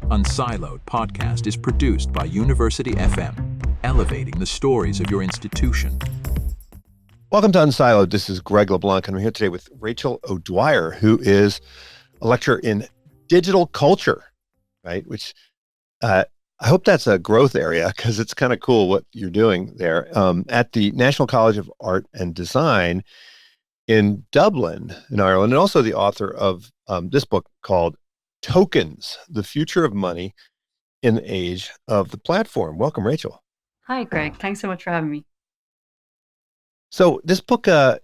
unSILOed podcast is produced by University FM, elevating the stories of your institution. Welcome to unSILOed. This is Greg LeBlanc, and I'm here today with Rachel O'Dwyer, who is a lecturer in digital culture, right? Which I hope that's a growth area because it's kind of cool what you're doing there at the National College of Art and Design in Dublin, in Ireland, and also the author of this book called Tokens, The Future of Money in the Age of the Platform. Welcome, Rachel. Hi, Greg. Thanks so much for having me. So this book, the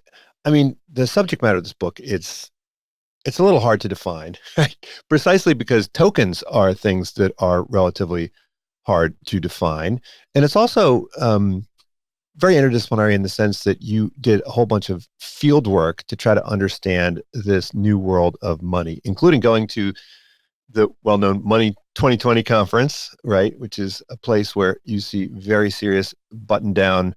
subject matter of this book, it's a little hard to define, right? Precisely because tokens are things that are relatively hard to define. And it's also very interdisciplinary in the sense that you did a whole bunch of field work to try to understand this new world of money, including going to the well-known Money 2020 conference, right? Which is a place where you see very serious button-down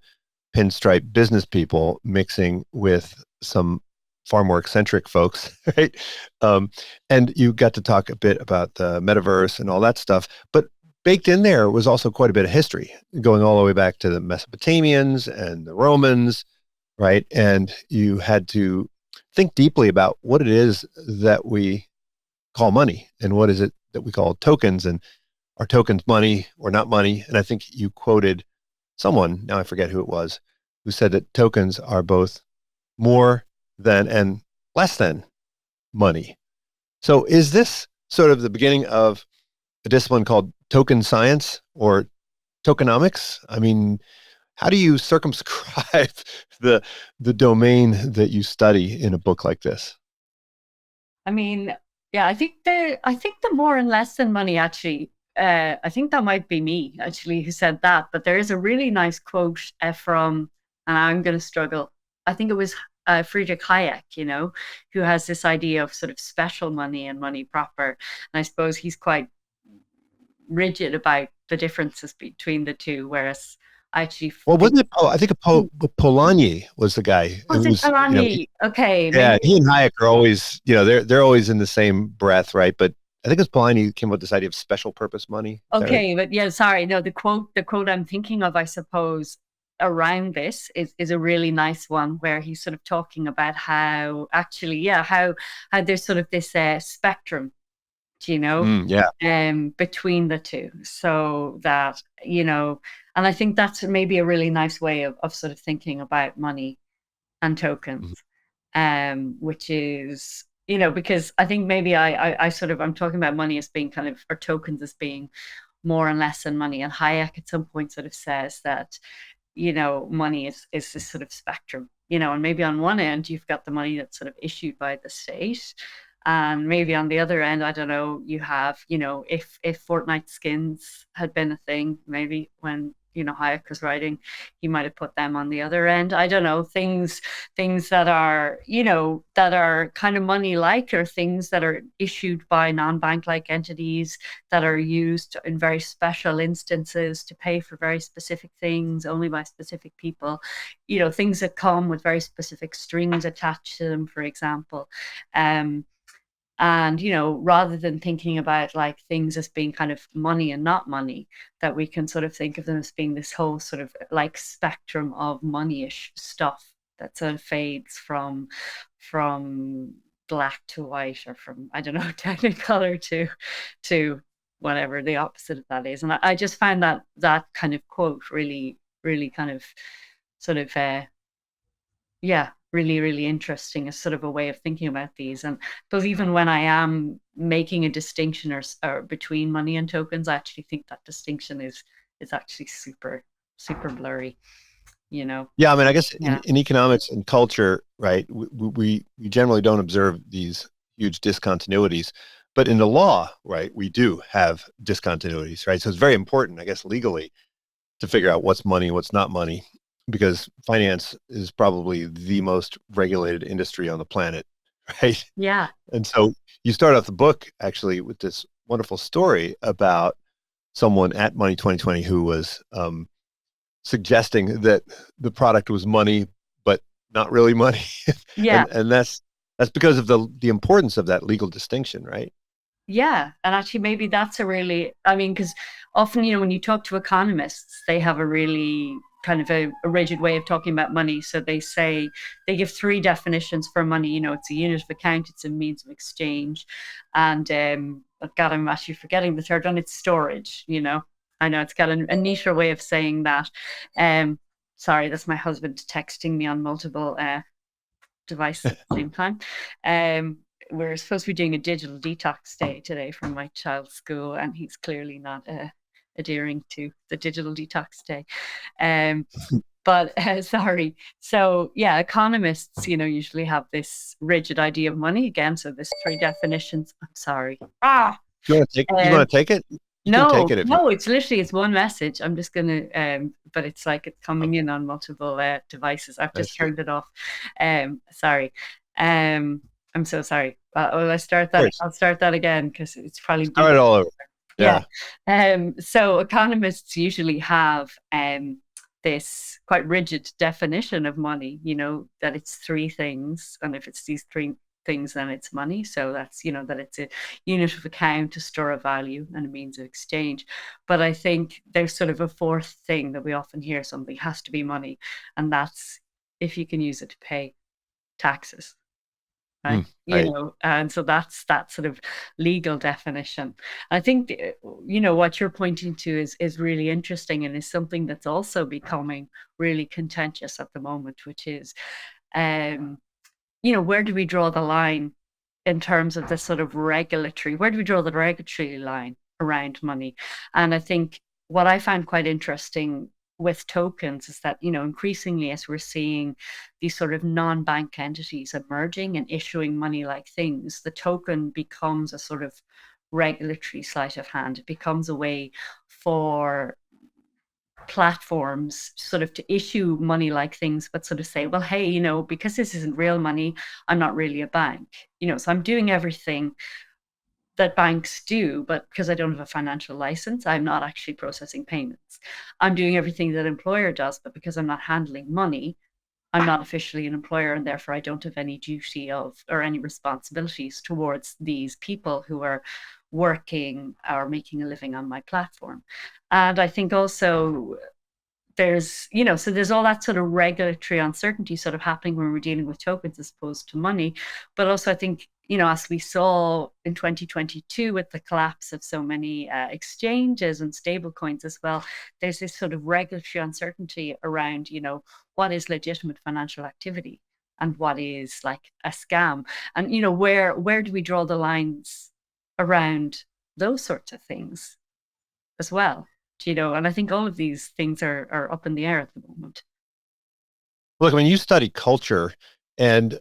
pinstripe business people mixing with some far more eccentric folks, right? And you got to talk a bit about the metaverse and all that stuff, but baked in there was also quite a bit of history, going all the way back to the Mesopotamians and the Romans, right? And you had to think deeply about what it is that we call money and what is it that we call tokens, and are tokens money or not money? And I think you quoted someone, now I forget who it was, who said that tokens are both more than and less than money. So is this sort of the beginning of a discipline called token science or tokenomics? I mean, how do you circumscribe the domain that you study in a book like this? I mean, yeah, I think the more and less than money actually. I think that might be me actually who said that. But there is a really nice quote from, and I'm going to struggle. I think it was Friedrich Hayek, who has this idea of sort of special money and money proper. And I suppose he's quite rigid about the differences between the two, whereas I actually wasn't it? I think Polanyi was the guy. Was it Polanyi? Okay, yeah, maybe. He and Hayek are always, they're always in the same breath, right? But I think it's Polanyi who came up with this idea of special purpose money. Okay, right? But yeah, sorry, no, the quote I'm thinking of, I suppose, around this is a really nice one where he's sort of talking about how actually, how there's sort of this spectrum, between the two, so that and I think that's maybe a really nice way of sort of thinking about money and tokens, which is because I think maybe I'm talking about money as being kind of, or tokens as being more and less than money, and Hayek at some point sort of says that money is this sort of spectrum, and maybe on one end you've got the money that's sort of issued by the state. And maybe on the other end, I don't know, you have, if Fortnite skins had been a thing, maybe when, Hayek was writing, he might have put them on the other end. I don't know, things that are, that are kind of money-like, or things that are issued by non-bank-like entities that are used in very special instances to pay for very specific things only by specific people, things that come with very specific strings attached to them, for example. And, rather than thinking about like things as being kind of money and not money, that we can sort of think of them as being this whole sort of like spectrum of money-ish stuff that sort of fades from black to white, or from, I don't know, technicolor to whatever the opposite of that is. And I just found that kind of quote really, really kind of sort of, really, really interesting as sort of a way of thinking about these. And because even when I am making a distinction or between money and tokens, I actually think that distinction is actually super, super blurry, Yeah, I mean, I guess in economics and culture, right, we generally don't observe these huge discontinuities, but in the law, right, we do have discontinuities, right? So it's very important, I guess, legally to figure out what's money, what's not money, because finance is probably the most regulated industry on the planet, right? Yeah. And so you start off the book actually with this wonderful story about someone at Money 2020 who was suggesting that the product was money, but not really money. Yeah. and that's because of the importance of that legal distinction, right? Yeah, and actually maybe that's a really, I mean, because often, when you talk to economists, they have a really kind of a rigid way of talking about money. So they say they give three definitions for money. It's a unit of account, it's a means of exchange, and oh God, I'm actually forgetting the third one. It's storage. I know it's got a neater way of saying that. Um, Sorry, that's my husband texting me on multiple devices at the same time. We're supposed to be doing a digital detox day today from my child's school, and he's clearly not adhering to the digital detox day. Um, but sorry. So yeah, economists, usually have this rigid idea of money again. So there's three definitions. I'm sorry. You want Um, to take it? You can take no, it if you. no, it's one message. I'm just gonna, but it's like it's coming in on multiple devices. I've I just see. turned it off. Sorry. I'm so sorry. Will I start Of that? course. I'll start that again because it's probably Start it all over. yeah. Yeah. So economists usually have this quite rigid definition of money, that it's three things. And if it's these three things, then it's money. So that's, that it's a unit of account, a store of value, and a means of exchange. But I think there's sort of a fourth thing that we often hear: something has to be money. And that's if you can use it to pay taxes. Right. Right. And so that's that sort of legal definition. I think, what you're pointing to is really interesting and is something that's also becoming really contentious at the moment, which is, um, where do we draw the line in terms of the sort of where do we draw the regulatory line around money? And I think what I found quite interesting with tokens is that, increasingly as we're seeing these sort of non-bank entities emerging and issuing money-like things, the token becomes a sort of regulatory sleight of hand. It becomes a way for platforms sort of to issue money like things, but sort of say, well, hey, because this isn't real money, I'm not really a bank. So I'm doing everything that banks do, but because I don't have a financial license, I'm not actually processing payments. I'm doing everything that employer does, but because I'm not handling money, I'm not officially an employer, and therefore I don't have any duty of or any responsibilities towards these people who are working or making a living on my platform. And I think also so there's all that sort of regulatory uncertainty sort of happening when we're dealing with tokens as opposed to money. But also, I think, as we saw in 2022 with the collapse of so many exchanges and stable coins as well, there's this sort of regulatory uncertainty around, what is legitimate financial activity and what is like a scam. And, where do we draw the lines around those sorts of things as well? And I think all of these things are up in the air at the moment. Look, I mean, you study culture, and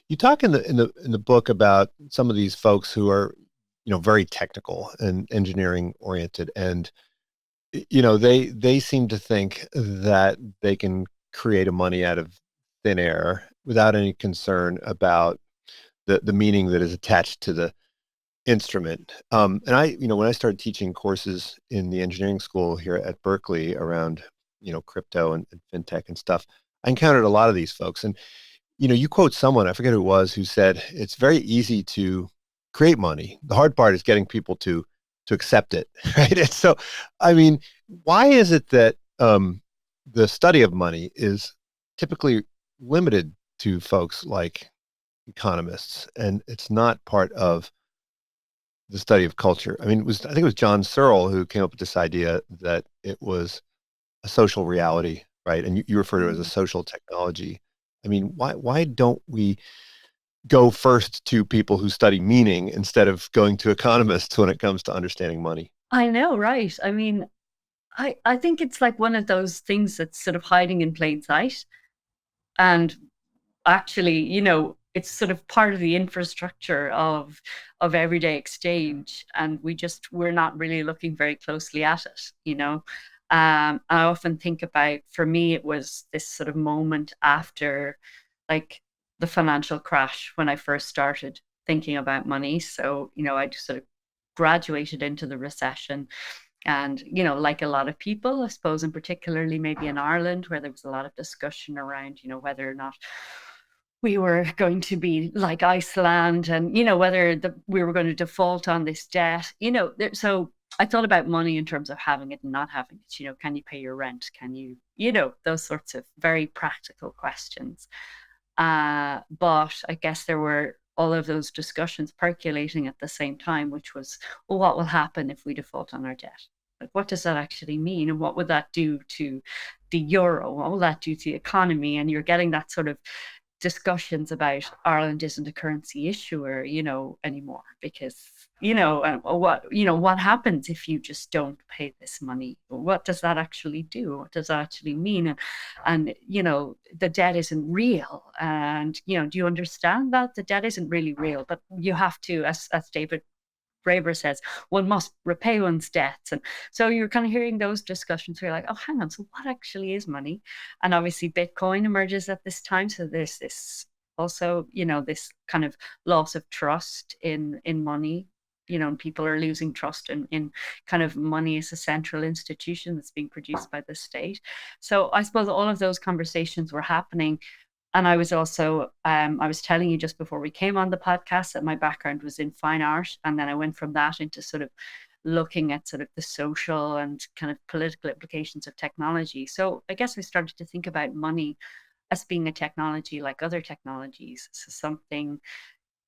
you talk in the book about some of these folks who are, very technical and engineering oriented, and they seem to think that they can create a money out of thin air without any concern about the meaning that is attached to the instrument. And when I started teaching courses in the engineering school here at Berkeley around, crypto and fintech and stuff, I encountered a lot of these folks. And, you quote someone, I forget who it was, who said, it's very easy to create money. The hard part is getting people to accept it. Right. And so, I mean, why is it that the study of money is typically limited to folks like economists, and it's not part of the study of culture? I mean, I think it was John Searle who came up with this idea that it was a social reality, right? And you refer to it as a social technology. I mean, why don't we go first to people who study meaning instead of going to economists when it comes to understanding money? I know, right? I mean, I think it's like one of those things that's sort of hiding in plain sight. And actually, it's sort of part of the infrastructure of everyday exchange. And we're not really looking very closely at it. I often think about, for me, it was this sort of moment after like the financial crash when I first started thinking about money. So, I just sort of graduated into the recession. And, like a lot of people, I suppose, and particularly maybe in Ireland, where there was a lot of discussion around, whether or not we were going to be like Iceland, and whether we were going to default on this debt. So I thought about money in terms of having it and not having it. Can you pay your rent? Can you, those sorts of very practical questions. But I guess there were all of those discussions percolating at the same time, which was, well, what will happen if we default on our debt? Like, what does that actually mean? And what would that do to the euro? What will that do to the economy? And you're getting that sort of discussions about Ireland isn't a currency issuer, anymore, because, what happens if you just don't pay this money? What does that actually do? What does that actually mean? And the debt isn't real. And, do you understand that? The debt isn't really real, but you have to, as David Graeber says, one must repay one's debts. And so you're kind of hearing those discussions where you're like, oh, hang on, so what actually is money? And obviously Bitcoin emerges at this time. So there's this also, this kind of loss of trust in money, and people are losing trust in kind of money as a central institution that's being produced by the state. So I suppose all of those conversations were happening. And I was also, I was telling you just before we came on the podcast that my background was in fine art. And then I went from that into sort of looking at sort of the social and kind of political implications of technology. So I guess I started to think about money as being a technology like other technologies. So something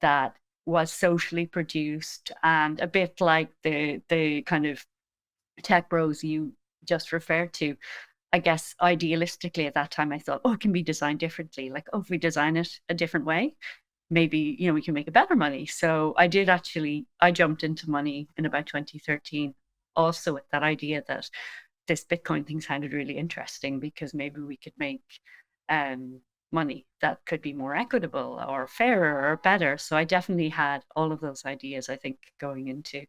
that was socially produced, and a bit like the kind of tech bros you just referred to. I guess idealistically at that time, I thought, oh, it can be designed differently. Like, oh, if we design it a different way, maybe, we can make a better money. So I jumped into money in about 2013, also with that idea that this Bitcoin thing sounded really interesting, because maybe we could make money that could be more equitable or fairer or better. So I definitely had all of those ideas, I think, going into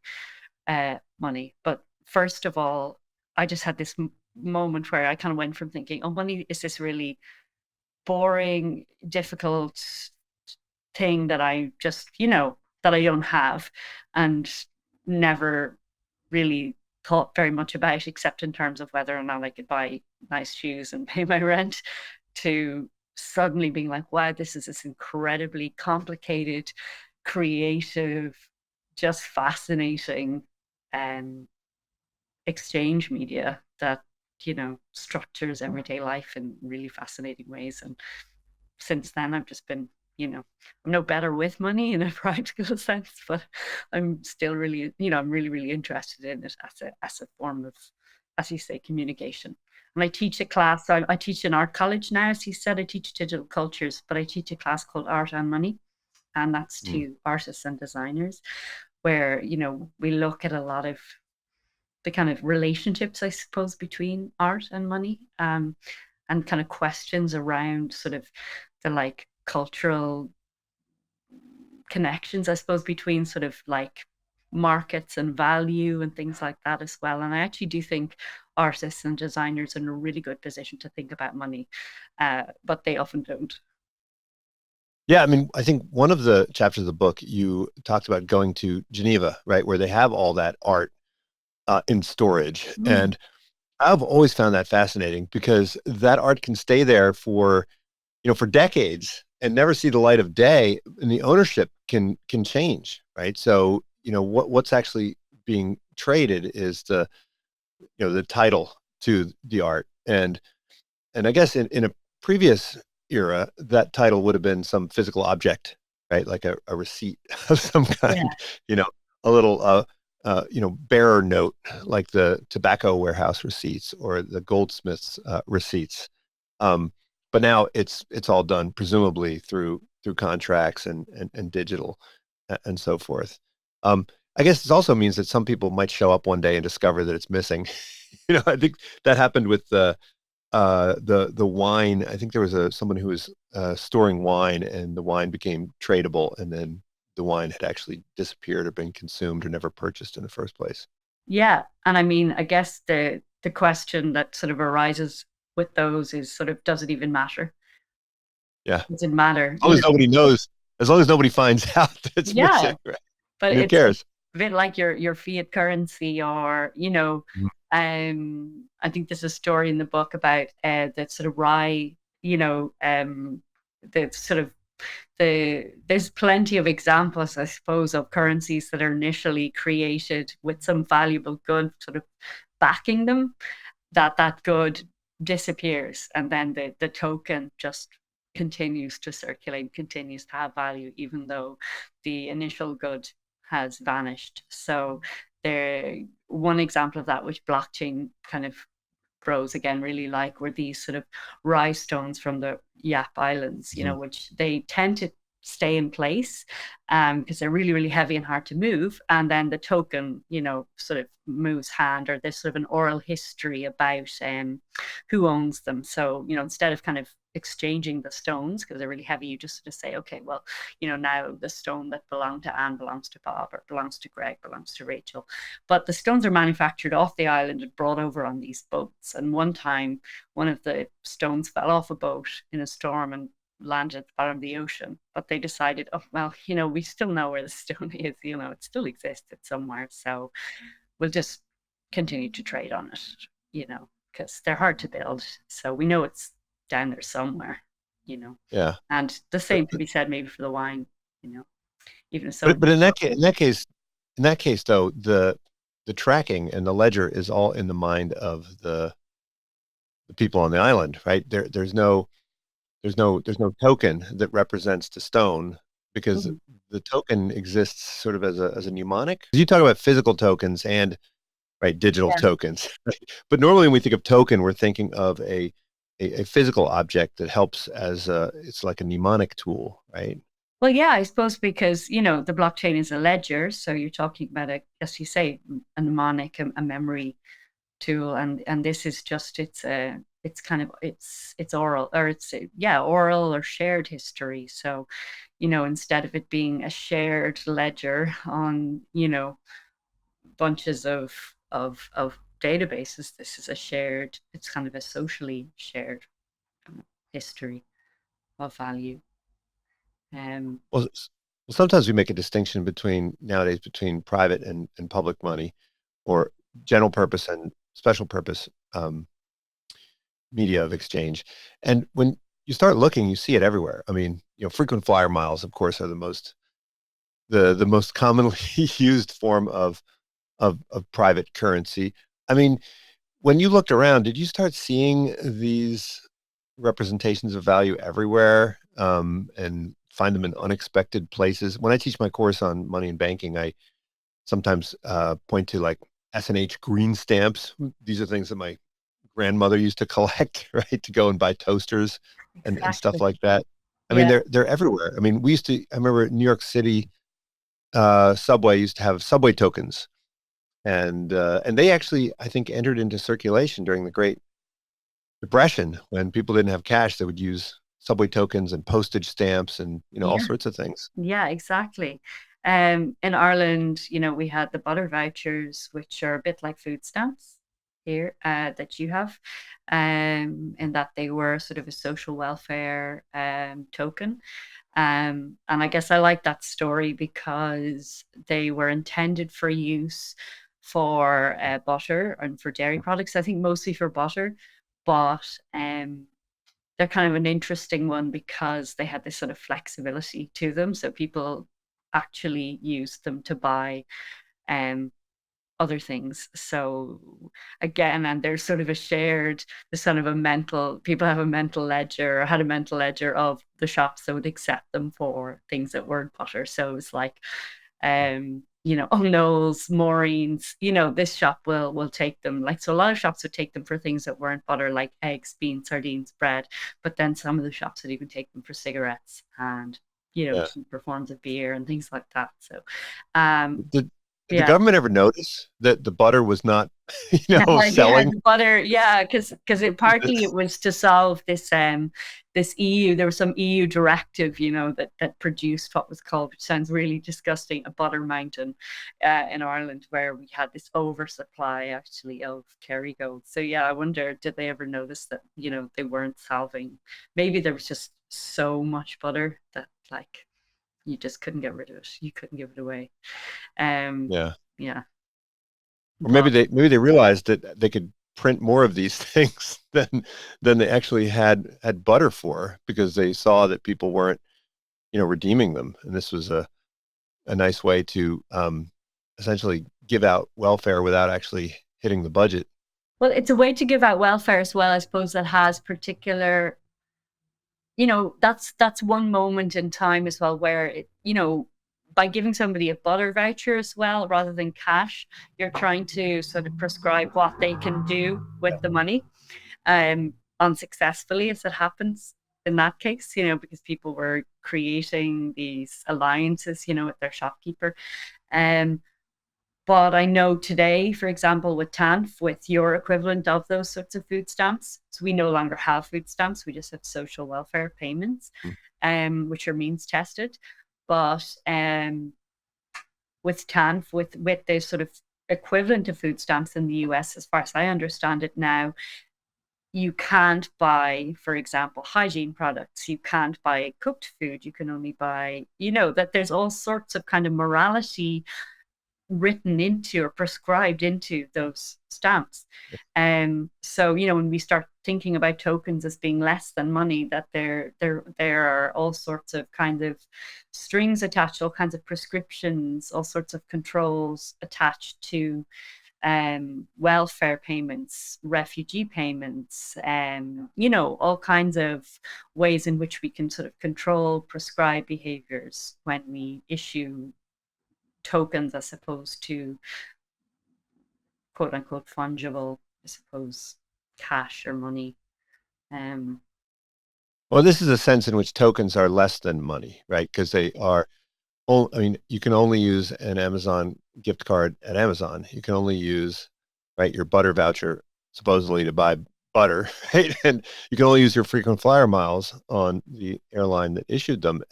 money. But first of all, I just had this moment where I kind of went from thinking, oh, money is this really boring, difficult thing that I just, that I don't have, and never really thought very much about, except in terms of whether or not I could buy nice shoes and pay my rent, to suddenly being like, wow, this is this incredibly complicated, creative, just fascinating exchange media that structures everyday life in really fascinating ways. And since then I've just been, I'm no better with money in a practical sense, but I'm still really, I'm really, really interested in it as a form of, as you say, communication. And I teach a class. I teach in art college now, as you said. I teach digital cultures, but I teach a class called Art and Money, and that's to artists and designers, where we look at a lot of the kind of relationships, I suppose, between art and money, and kind of questions around sort of the like cultural connections, I suppose, between sort of like markets and value and things like that as well. And I actually do think artists and designers are in a really good position to think about money, but they often don't. Yeah, I mean, I think one of the chapters of the book, you talked about going to Geneva, right, where they have all that art in storage. And I've always found that fascinating, because that art can stay there for, for decades and never see the light of day, and the ownership can change, right? So, what's actually being traded is the title to the art. And I guess in a previous era, that title would have been some physical object, right? Like a receipt of some kind, a little bearer note, like the tobacco warehouse receipts or the goldsmith's receipts. But now it's all done presumably through contracts and digital and so forth. I guess this also means that some people might show up one day and discover that it's missing. I think that happened with the wine. I think there was someone who was storing wine, and the wine became tradable, and then the wine had actually disappeared or been consumed or never purchased in the first place. Yeah. And I mean, I guess the question that sort of arises with those is sort of, does it even matter? Yeah. Does it matter? As long as nobody knows, as long as nobody finds out that it's missing, right? But who cares? A bit like your fiat currency, or I think there's a story in the book about the sort of rye, the sort of there's plenty of examples, I suppose, of currencies that are initially created with some valuable good sort of backing them, that good disappears, and then the token just continues to circulate, continues to have value, even though the initial good has vanished. So there, one example of that, which blockchain kind of grows again really like, were these sort of rye stones from the Yap Islands, Mhm. which they tend to stay in place because they're really, really heavy and hard to move. And then the token, sort of moves hand, or there's sort of an oral history about who owns them. So, instead of kind of exchanging the stones because they're really heavy, you just sort of say, okay, well, now the stone that belonged to Anne belongs to Bob, or belongs to Greg, belongs to Rachel. But the stones are manufactured off the island and brought over on these boats. And one time, one of the stones fell off a boat in a storm and landed at the bottom of the ocean. But they decided, oh, well, we still know where the stone is, it still existed somewhere. So we'll just continue to trade on it, because they're hard to build. So we know it's down there somewhere, you know. Yeah. And the But, same could be said maybe for the wine, you know, even if but, someone but in that knows. in that case, though, the tracking and the ledger is all in the mind of the people on the island, right? There's no token that represents the stone because Mhm. the token exists sort of as a mnemonic. 'Cause you talk about physical tokens and right digital Yeah. tokens, right? But normally when we think of token, we're thinking of a physical object that helps as it's like a mnemonic tool, right? Well, yeah, I suppose because, the blockchain is a ledger. So you're talking about as you say, a mnemonic, a memory tool. And this is just, it's kind of, it's oral, or yeah, oral or shared history. So, instead of it being a shared ledger on, bunches of databases, this is it's kind of a socially shared history of value. Um, Well, sometimes we make a distinction between nowadays between private and public money, or general purpose and special purpose media of exchange. And when you start looking, you see it everywhere. I mean, frequent flyer miles, of course, are the most commonly used form of private currency. I mean, when you looked around, did you start seeing these representations of value everywhere, and find them in unexpected places? When I teach my course on money and banking, I sometimes point to like S&H green stamps. These are things that my grandmother used to collect, right, to go and buy toasters and stuff exactly. like that. I mean, Yeah. they're everywhere. I mean, I remember New York City subway used to have subway tokens, and they actually, I think, entered into circulation during the Great Depression when people didn't have cash. They would use subway tokens and postage stamps and all Yeah. sorts of things. Yeah, exactly. In Ireland, we had the butter vouchers, which are a bit like food stamps here, that you have, in that they were sort of a social welfare token. And I guess I like that story because they were intended for use for butter and for dairy products. I think mostly for butter, but they're kind of an interesting one because they had this sort of flexibility to them. So people actually used them to buy um, other things. So again, and there's sort of there's sort of people have a mental ledger, or had a mental ledger of the shops that would accept them for things that weren't butter. So it's like, O'Neill's, Maureen's, this shop will take them. Like, so a lot of shops would take them for things that weren't butter, like eggs, beans, sardines, bread. But then some of the shops would even take them for cigarettes and, Yeah. cheaper forms of beer and things like that. So, um, Did the yeah. government ever notice that the butter was not, Yeah, selling? the butter. Yeah, because it was to solve this EU. There was some EU directive, that produced what was called, which sounds really disgusting, a butter mountain, in Ireland, where we had this oversupply actually of Kerrygold. So yeah, I wonder, did they ever notice that they weren't solving? Maybe there was just so much butter that, like, you just couldn't get rid of it. You couldn't give it away. Um, Yeah. yeah, Or maybe but they realized that they could print more of these things than they actually had butter for, because they saw that people weren't redeeming them. And this was a nice way to essentially give out welfare without actually hitting the budget. Well, it's a way to give out welfare as well, I suppose, that has particular, that's one moment in time as well where by giving somebody a butter voucher as well, rather than cash, you're trying to sort of prescribe what they can do with the money, unsuccessfully as it happens in that case, because people were creating these alliances, with their shopkeeper. Um, but I know today, for example, with TANF, with your equivalent of those sorts of food stamps, so we no longer have food stamps, we just have social welfare payments, which are means tested. But with TANF, with the sort of equivalent of food stamps in the US, as far as I understand it now, you can't buy, for example, hygiene products. You can't buy cooked food. You can only buy, that there's all sorts of kind of morality written into or prescribed into those stamps. So when we start thinking about tokens as being less than money, that there are all sorts of kind of strings attached, all kinds of prescriptions, all sorts of controls attached to welfare payments, refugee payments, all kinds of ways in which we can sort of control, prescribe behaviors when we issue tokens as opposed to quote unquote fungible, I suppose, cash or money. Well, this is a sense in which tokens are less than money, right? Because they are, you can only use an Amazon gift card at Amazon. You can only use, right, your butter voucher supposedly to buy butter, right? And you can only use your frequent flyer miles on the airline that issued them.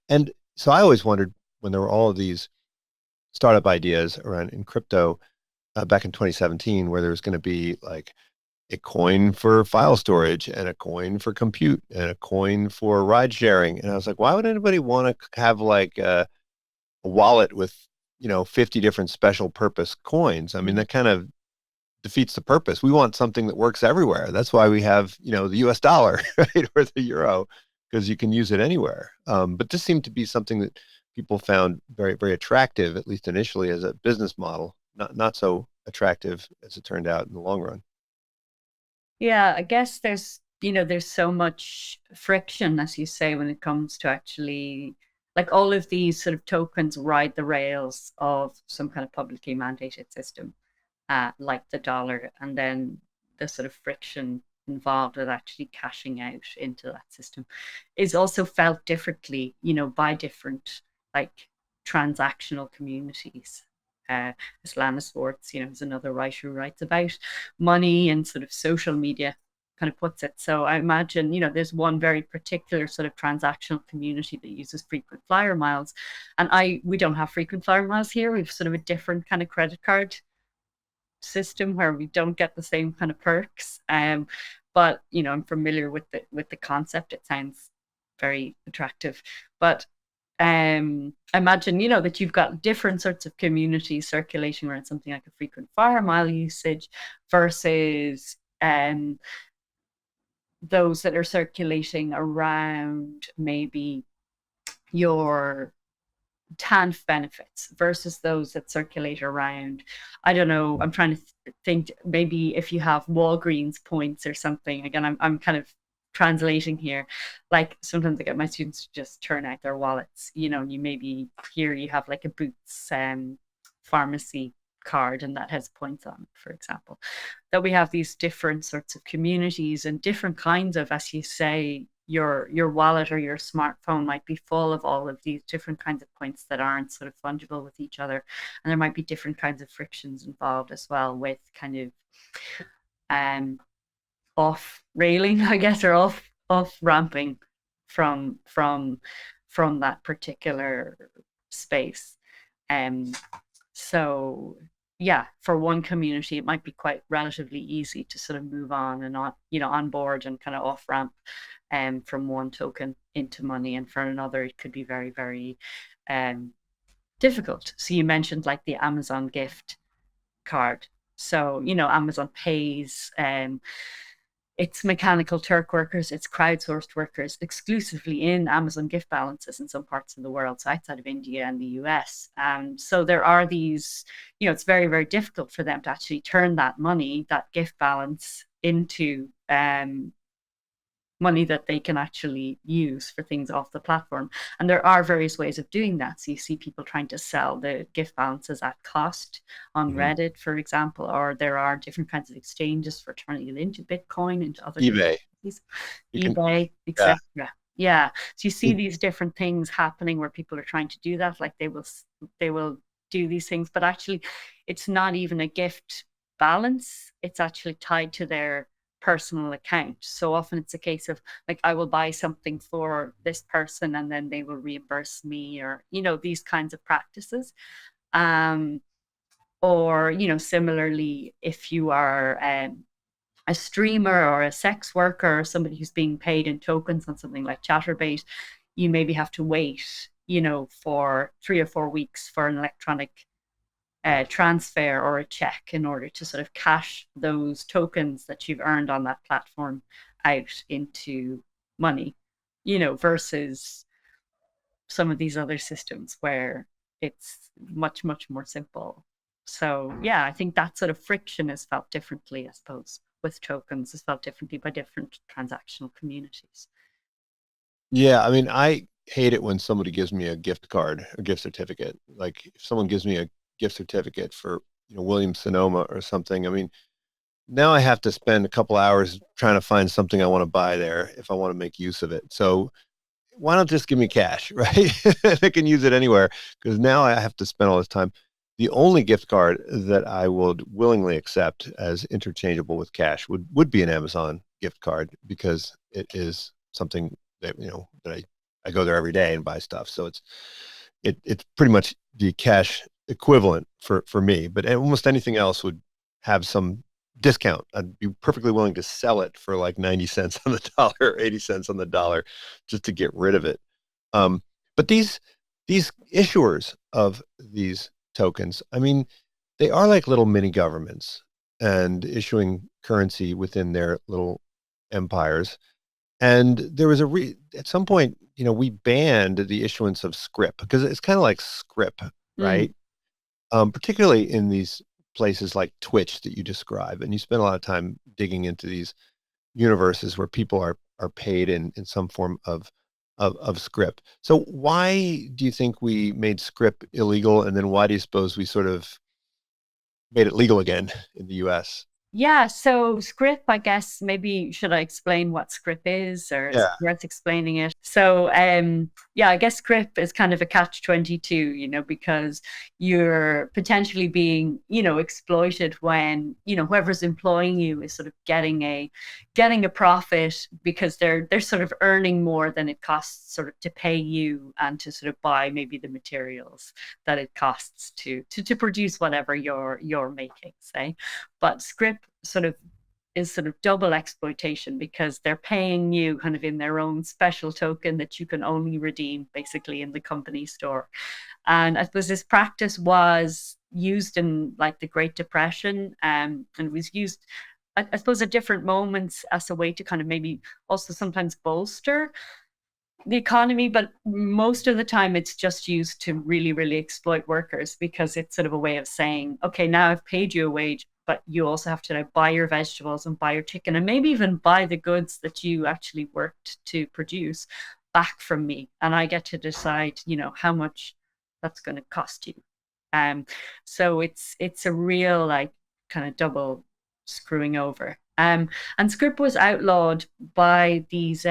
And so I always wondered, when there were all of these startup ideas around in crypto back in 2017, where there was going to be like a coin for file storage and a coin for compute and a coin for ride sharing. And I was like, why would anybody want to have like a wallet with, 50 different special purpose coins? I mean, that kind of defeats the purpose. We want something that works everywhere. That's why we have, the US dollar, right? Or the euro, because you can use it anywhere. But this seemed to be something that people found very, very attractive, at least initially as a business model, not so attractive as it turned out in the long run. Yeah, I guess there's so much friction, as you say, when it comes to actually, like, all of these sort of tokens ride the rails of some kind of publicly mandated system, like the dollar, and then the sort of friction involved with actually cashing out into that system is also felt differently, by different, like, transactional communities. As Lana Swartz, is another writer who writes about money and sort of social media, kind of puts it. So I imagine, there's one very particular sort of transactional community that uses frequent flyer miles. And we don't have frequent flyer miles here. We've sort of a different kind of credit card system where we don't get the same kind of perks. But I'm familiar with the concept. It sounds very attractive. But imagine, that you've got different sorts of communities circulating around something like a frequent flyer mile usage versus those that are circulating around maybe your TANF benefits versus those that circulate around, I don't know, I'm trying to think, maybe if you have Walgreens points or something. Again, I'm kind of translating here. Like, sometimes I get my students to just turn out their wallets, you maybe here you have like a Boots pharmacy card and that has points on it, for example. That we have these different sorts of communities and different kinds of, as you say, your wallet or your smartphone might be full of all of these different kinds of points that aren't sort of fungible with each other, and there might be different kinds of frictions involved as well, with kind of off railing, I guess, or off ramping from that particular space. So yeah, for one community, it might be quite relatively easy to sort of move on and on board and kind of off ramp from one token into money. And for another, it could be very, very difficult. So you mentioned like the Amazon gift card. So, Amazon pays it's Mechanical Turk workers, it's crowdsourced workers exclusively in Amazon gift balances in some parts of the world, so outside of India and the US. So there are these, it's very, very difficult for them to actually turn that money, that gift balance, into money that they can actually use for things off the platform. And there are various ways of doing that. So you see people trying to sell the gift balances at cost on Reddit, for example, or there are different kinds of exchanges for turning it into Bitcoin, into other eBay. eBay, Yeah. etc. Yeah. So you see these different things happening where people are trying to do that. Like they will do these things, but actually it's not even a gift balance. It's actually tied to their personal account. So often it's a case of like, I will buy something for this person and then they will reimburse me, or, these kinds of practices. Or, similarly, if you are a streamer or a sex worker or somebody who's being paid in tokens on something like Chatterbait, you maybe have to wait, for 3 or 4 weeks for an electronic transfer or a check in order to sort of cash those tokens that you've earned on that platform out into money, versus some of these other systems where it's much, much more simple. So yeah, I think that sort of friction is felt differently, I suppose, with tokens is felt differently by different transactional communities. Yeah, I mean, I hate it when somebody gives me a gift card, a gift certificate. Like if someone gives me a gift certificate for, Williams Sonoma or something. I mean, now I have to spend a couple hours trying to find something I want to buy there if I want to make use of it. So why not just give me cash, right? I can use it anywhere because now I have to spend all this time. The only gift card that I would willingly accept as interchangeable with cash would be an Amazon gift card because it is something that I go there every day and buy stuff. So it's pretty much the cash equivalent for me. But almost anything else would have some discount. I'd be perfectly willing to sell it for like 90 cents on the dollar, 80 cents on the dollar, just to get rid of it. Um, but these issuers of these tokens, I mean, they are like little mini governments and issuing currency within their little empires. And there was at some point, we banned the issuance of script because it's kind of like script, Mm. right? Particularly in these places like Twitch that you describe, and you spend a lot of time digging into these universes where people are paid in some form of script. So why do you think we made script illegal, and then why do you suppose we sort of made it legal again in the U.S.? Yeah, so script, I guess maybe should I explain what script is, or is it Yeah. worth explaining it? So yeah, I guess script is kind of a catch-22, because you're potentially being, exploited when, whoever's employing you is sort of getting a profit because they're sort of earning more than it costs sort of to pay you and to sort of buy maybe the materials that it costs to produce whatever you're making, say. But script is sort of double exploitation because they're paying you kind of in their own special token that you can only redeem basically in the company store. And I suppose this practice was used in like the Great Depression, and was used, I suppose, at different moments as a way to kind of maybe also sometimes bolster the economy, but most of the time it's just used to really, really exploit workers because it's sort of a way of saying, okay, now I've paid you a wage, but you also have to buy your vegetables and buy your chicken and maybe even buy the goods that you actually worked to produce back from me. And I get to decide, how much that's going to cost you. Um, so it's a real like kind of double screwing over. And script was outlawed by these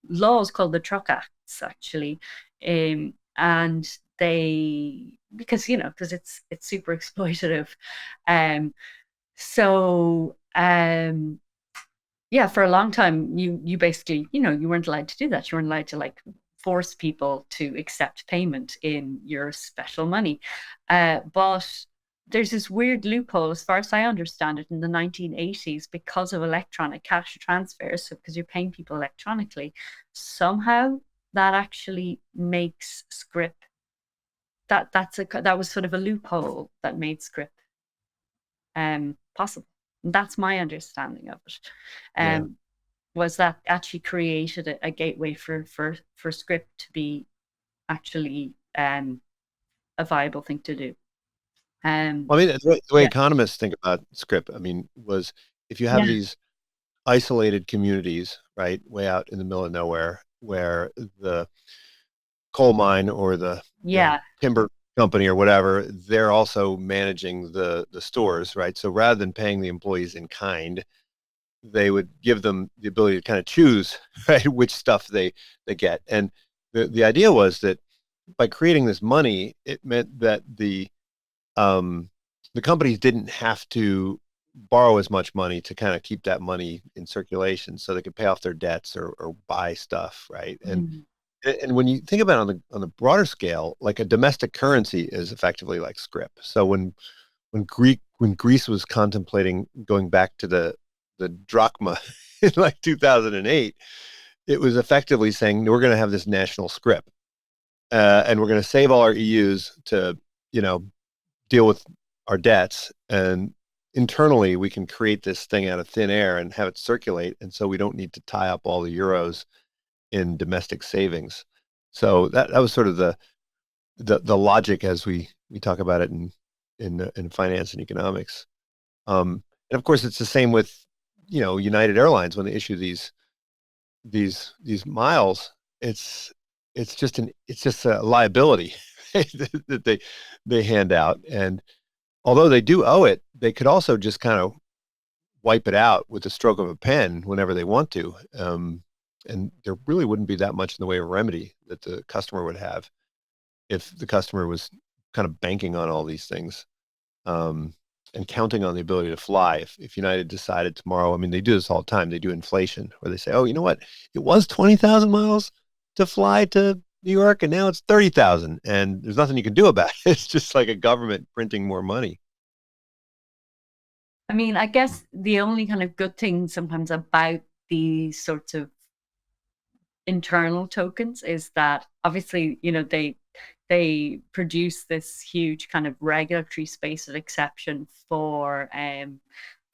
laws called the Truck Acts, actually, and they because it's super exploitative, um, so yeah, for a long time you basically you weren't allowed to do that. You weren't allowed to like force people to accept payment in your special money, but there's this weird loophole, as far as I understand it, in the 1980s because of electronic cash transfers. So because you're paying people electronically, somehow that actually makes script that was sort of a loophole that made script possible. That's my understanding of it. Yeah. Was that actually created a gateway for script to be actually a viable thing to do. Um, Well, I mean, the way yeah, economists think about script, I mean, was if you have yeah, these isolated communities, right, way out in the middle of nowhere, where the coal mine or the yeah. timber company or whatever, they're also managing the stores, right? So rather than paying the employees in kind, they would give them the ability to kind of choose, right, which stuff they get. And the idea was that by creating this money, it meant that um, the companies didn't have to borrow as much money to kind of keep that money in circulation, so they could pay off their debts or buy stuff, right? Mm. And when you think about it on the broader scale, like a domestic currency is effectively like scrip. So when Greece was contemplating going back to the drachma in like 2008, it was effectively saying we're going to have this national scrip, and we're going to save all our EUs to, you know, deal with our debts, and internally we can create this thing out of thin air and have it circulate, and so we don't need to tie up all the euros in domestic savings. So that was sort of the logic as we talk about it in finance and economics. And of course, it's the same with, United Airlines when they issue these miles. It's it's just a liability that they hand out, and although they do owe it, they could also just kind of wipe it out with the stroke of a pen whenever they want to. And there really wouldn't be that much in the way of remedy that the customer would have if the customer was kind of banking on all these things, um, and counting on the ability to fly. If United decided tomorrow, I mean, they do this all the time. They do inflation where they say, oh, you know what? It was 20,000 miles to fly to New York, and now it's 30,000, and there's nothing you can do about it. It's just like a government printing more money. I mean, I guess the only kind of good thing sometimes about these sorts of internal tokens is that obviously, they produce this huge kind of regulatory space of exception for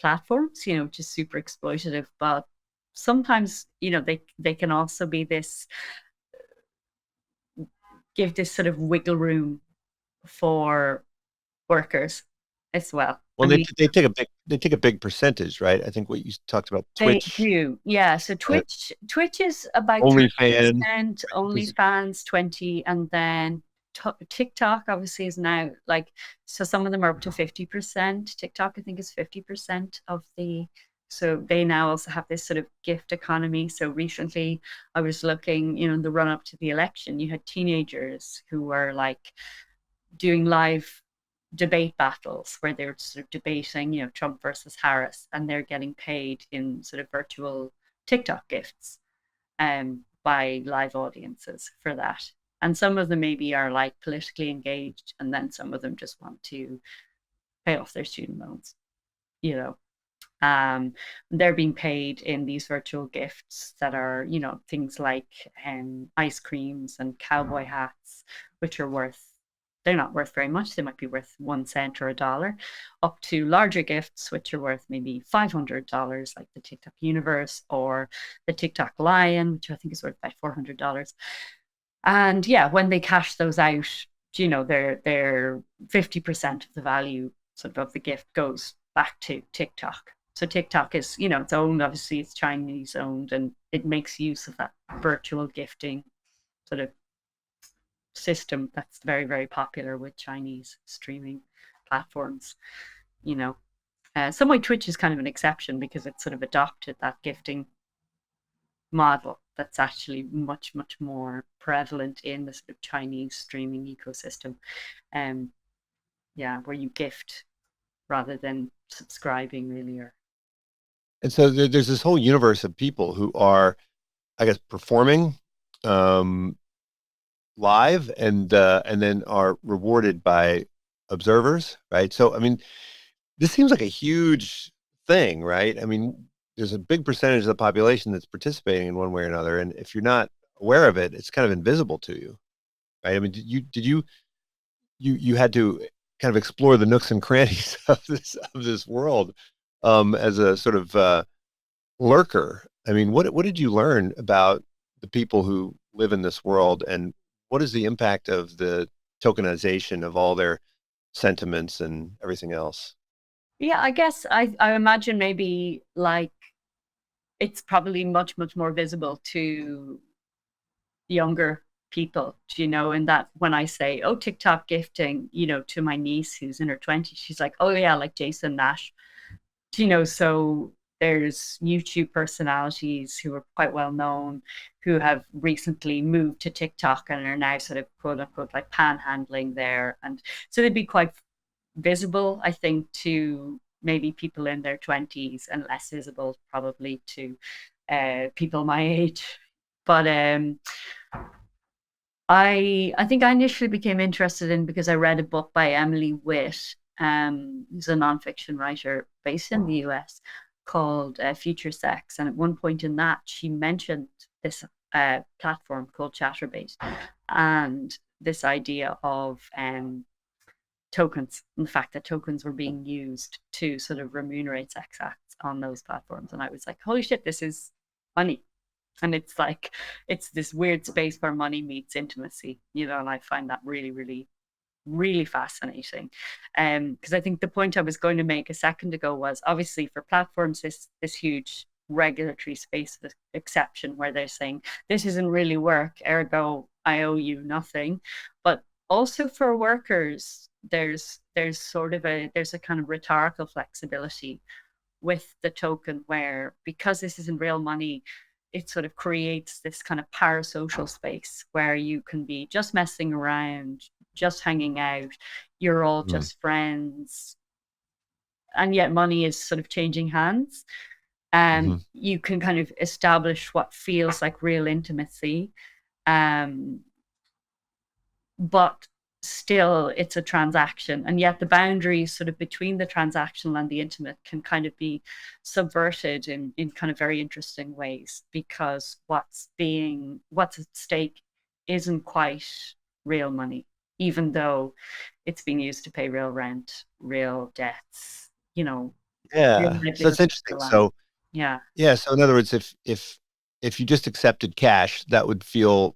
platforms, which is super exploitative. But sometimes, they can also be this give this sort of wiggle room for workers as well. I Well, mean, they take a big percentage, right? I think what you talked about they Twitch, do, yeah. So uh, Twitch is about OnlyFans, 30%, because OnlyFans 20, and then TikTok obviously is now like, so some of them are up to 50%. TikTok I think is 50% of the. So they now also have this sort of gift economy. So recently I was looking, in the run up to the election, you had teenagers who were like doing live debate battles where they're sort of debating, Trump versus Harris, and they're getting paid in sort of virtual TikTok gifts by live audiences for that. And some of them maybe are like politically engaged, and then some of them just want to pay off their student loans, you know. They're being paid in these virtual gifts that are, things like ice creams and cowboy hats, which are worth, they're not worth very much. They might be worth 1 cent or $1, up to larger gifts, which are worth maybe $500, like the TikTok universe or the TikTok lion, which I think is worth about $400. And yeah, when they cash those out, they're 50% of the value sort of the gift goes back to TikTok. So TikTok is, it's owned, obviously it's Chinese owned, and it makes use of that virtual gifting sort of system that's very, very popular with Chinese streaming platforms, you know. Some way Twitch is kind of an exception because it's sort of adopted that gifting model that's actually much, much more prevalent in the sort of Chinese streaming ecosystem. Um, yeah, where you gift rather than subscribing, really, or and so there's this whole universe of people who are, I guess, performing um, live, and then are rewarded by observers, right? So I mean, this seems like a huge thing, right? I mean, there's a big percentage of the population that's participating in one way or another, and if you're not aware of it, it's kind of invisible to you, right? I mean, did you had to kind of explore the nooks and crannies of this world as a sort of lurker. I mean, what did you learn about the people who live in this world, and what is the impact of the tokenization of all their sentiments and everything else? Yeah, I guess I imagine maybe like it's probably much more visible to younger people, in that when I say, oh, TikTok gifting, to my niece who's in her 20s, she's like, oh yeah, like Jason Nash. So there's YouTube personalities who are quite well known who have recently moved to TikTok and are now sort of quote unquote like panhandling there. And so they'd be quite visible, I think, to maybe people in their 20s and less visible probably to people my age. But I think I initially became interested in because I read a book by Emily Witt, who's a nonfiction writer based in the US, called Future Sex. And at one point in that, she mentioned this platform called Chatterbait and this idea of tokens and the fact that tokens were being used to sort of remunerate sex acts on those platforms. And I was like, holy shit, this is money. And it's like, it's this weird space where money meets intimacy, and I find that really fascinating. Because I think the point I was going to make a second ago was obviously for platforms, this huge regulatory space of exception where they're saying this isn't really work, ergo I owe you nothing. But also for workers, there's sort of there's a kind of rhetorical flexibility with the token where because this isn't real money, it sort of creates this kind of parasocial space where you can be just messing around, just hanging out, you're all Mm. just friends, and yet money is sort of changing hands. Hmm. You can kind of establish what feels like real intimacy, um, but still it's a transaction, and yet the boundaries sort of between the transactional and the intimate can kind of be subverted in kind of very interesting ways because what's at stake isn't quite real money, even though it's being used to pay real rent, real debts, real Yeah, so livelihoods that's interesting. for life. So Yeah, yeah, so in other words, if you just accepted cash, that would feel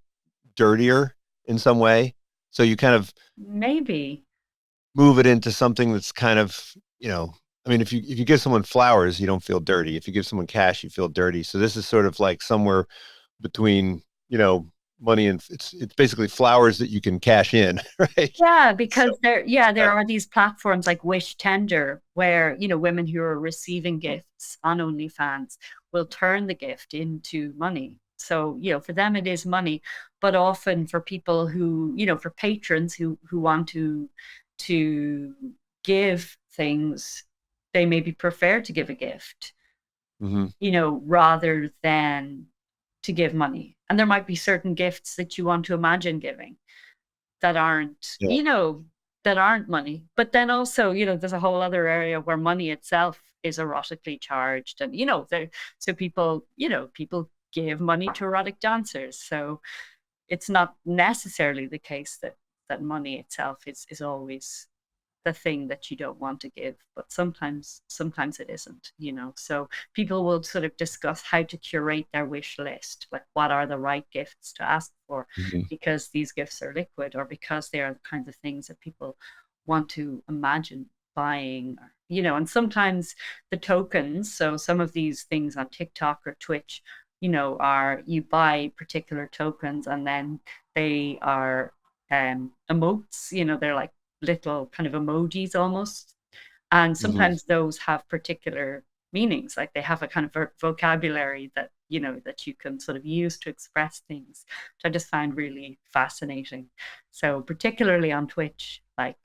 dirtier in some way. So you kind of maybe. move it into something that's kind of, I mean, if you give someone flowers, you don't feel dirty. If you give someone cash, you feel dirty. So this is sort of like somewhere between, money and it's basically flowers that you can cash in, right? Yeah, So because there are these platforms like Wish Tender where, women who are receiving gifts on OnlyFans will turn the gift into money. So, for them it is money, but often for people who, for patrons who want to give things, they maybe prefer to give a gift, mhm. rather than to give money. And there might be certain gifts that you want to imagine giving that aren't, Yeah. that aren't money. But then also, there's a whole other area where money itself is erotically charged. And, there, so people, people give money to erotic dancers. So it's not necessarily the case that money itself is always the thing that you don't want to give, but sometimes it isn't, so people will sort of discuss how to curate their wish list, like what are the right gifts to ask for, Mhm. because these gifts are liquid or because they are the kinds of things that people want to imagine buying, and sometimes the tokens, so some of these things on TikTok or Twitch, are you buy particular tokens and then they are emotes, they're like little kind of emojis almost. And Mhm. sometimes those have particular meanings, like they have a kind of vocabulary that, that you can sort of use to express things, which I just find really fascinating. So, particularly on Twitch, like